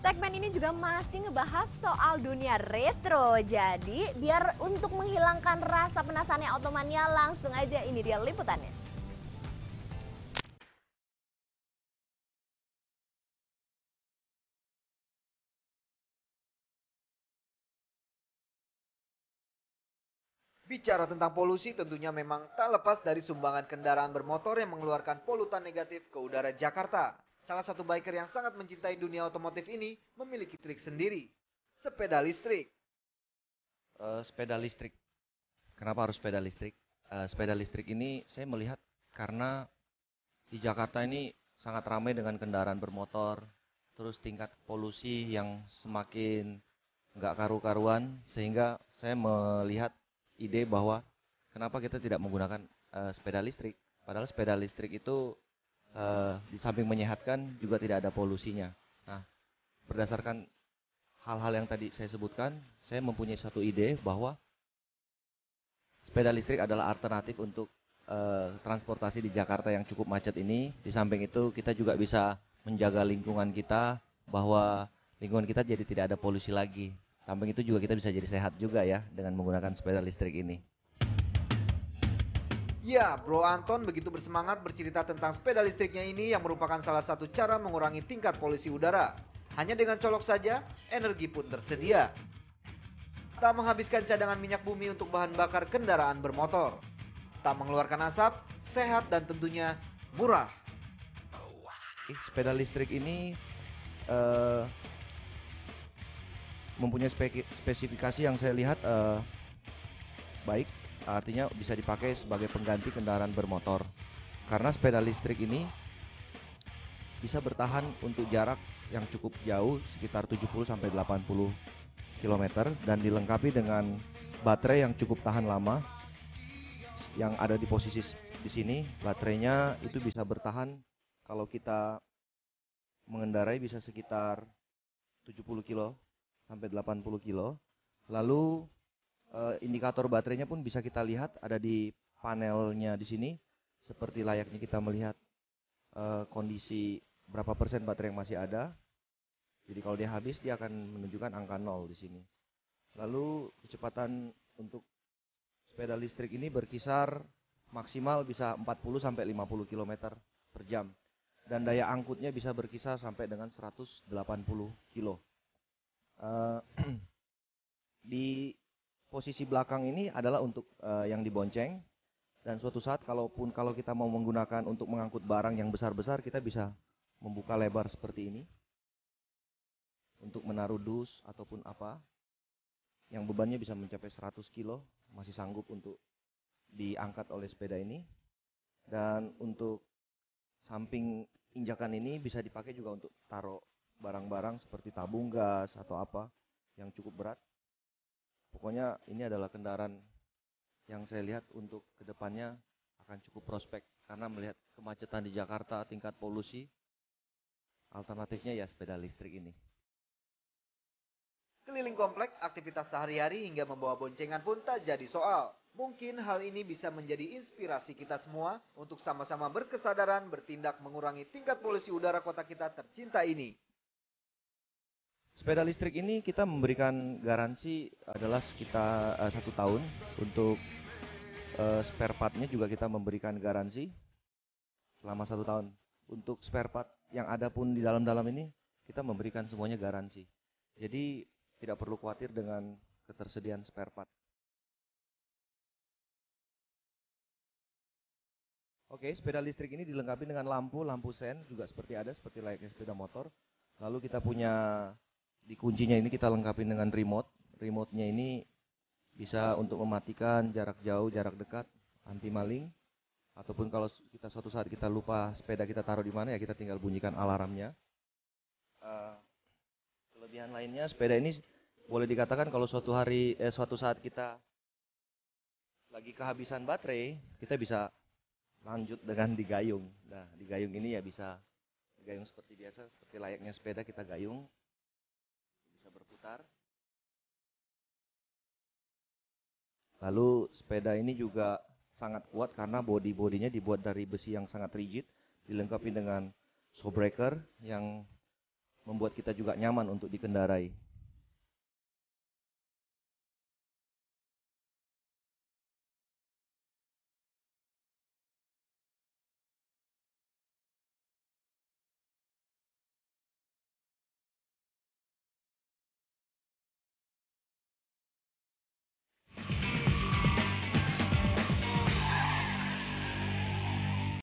Segmen ini juga masih ngebahas soal dunia retro. Jadi, biar untuk menghilangkan rasa penasarannya Ottomania, langsung aja ini dia liputannya. Bicara tentang polusi tentunya memang tak lepas dari sumbangan kendaraan bermotor yang mengeluarkan polutan negatif ke udara Jakarta. Salah satu biker yang sangat mencintai dunia otomotif ini memiliki trik sendiri, sepeda listrik. Sepeda listrik. Kenapa harus sepeda listrik? Sepeda listrik ini saya melihat karena di Jakarta ini sangat ramai dengan kendaraan bermotor, terus tingkat polusi yang semakin nggak karu-karuan, sehingga saya melihat ide bahwa kenapa kita tidak menggunakan sepeda listrik. Padahal sepeda listrik itu di samping menyehatkan juga tidak ada polusinya. Nah, berdasarkan hal-hal yang tadi saya sebutkan, saya mempunyai satu ide bahwa sepeda listrik adalah alternatif untuk transportasi di Jakarta yang cukup macet ini. Di samping itu kita juga bisa menjaga lingkungan kita bahwa lingkungan kita jadi tidak ada polusi lagi. Samping itu juga kita bisa jadi sehat juga ya dengan menggunakan sepeda listrik ini. Ya, Bro Anton begitu bersemangat bercerita tentang sepeda listriknya ini yang merupakan salah satu cara mengurangi tingkat polusi udara. Hanya dengan colok saja, energi pun tersedia. Tak menghabiskan cadangan minyak bumi untuk bahan bakar kendaraan bermotor. Tak mengeluarkan asap, sehat dan tentunya murah. Sepeda listrik ini mempunyai spesifikasi yang saya lihat baik, artinya bisa dipakai sebagai pengganti kendaraan bermotor. Karena sepeda listrik ini bisa bertahan untuk jarak yang cukup jauh, sekitar 70 sampai 80 km, dan dilengkapi dengan baterai yang cukup tahan lama. Yang ada di posisi di sini, baterainya itu bisa bertahan kalau kita mengendarai bisa sekitar 70 kilo sampai 80 kilo. Lalu indikator baterainya pun bisa kita lihat ada di panelnya di sini, seperti layaknya kita melihat kondisi berapa persen baterai yang masih ada. Jadi kalau dia habis, dia akan menunjukkan angka 0 di sini. Lalu kecepatan untuk sepeda listrik ini berkisar maksimal bisa 40 sampai 50 km per jam. Dan daya angkutnya bisa berkisar sampai dengan 180 kilo. Di posisi belakang ini adalah untuk yang dibonceng. Dan suatu saat kalau kita mau menggunakan untuk mengangkut barang yang besar-besar, kita bisa membuka lebar seperti ini untuk menaruh dus ataupun apa yang bebannya bisa mencapai 100 kilo, masih sanggup untuk diangkat oleh sepeda ini. Dan untuk samping injakan ini bisa dipakai juga untuk taruh barang-barang seperti tabung gas atau apa yang cukup berat. Pokoknya ini adalah kendaraan yang saya lihat untuk kedepannya akan cukup prospek, karena melihat kemacetan di Jakarta, tingkat polusi, alternatifnya ya sepeda listrik ini. Keliling komplek, aktivitas sehari-hari hingga membawa boncengan pun tak jadi soal. Mungkin hal ini bisa menjadi inspirasi kita semua untuk sama-sama berkesadaran bertindak mengurangi tingkat polusi udara kota kita tercinta ini. Sepeda listrik ini kita memberikan garansi adalah sekitar 1 tahun. Untuk spare partnya juga kita memberikan garansi selama 1 tahun. Untuk spare part yang ada pun di dalam-dalam ini kita memberikan semuanya garansi. Jadi tidak perlu khawatir dengan ketersediaan spare part. Oke, sepeda listrik ini dilengkapi dengan lampu sen juga seperti layaknya sepeda motor. Lalu kita punya di kuncinya ini kita lengkapi dengan remote. Remote-nya ini bisa untuk mematikan jarak jauh, jarak dekat, anti maling. Ataupun kalau kita suatu saat kita lupa sepeda kita taruh di mana, ya kita tinggal bunyikan alarmnya. Kelebihan lainnya, sepeda ini boleh dikatakan kalau suatu saat kita lagi kehabisan baterai, kita bisa lanjut dengan digayung. Nah, digayung ini ya bisa digayung seperti biasa, seperti layaknya sepeda kita gayung, bisa berputar. Lalu sepeda ini juga sangat kuat karena bodinya dibuat dari besi yang sangat rigid, dilengkapi dengan shock breaker yang membuat kita juga nyaman untuk dikendarai.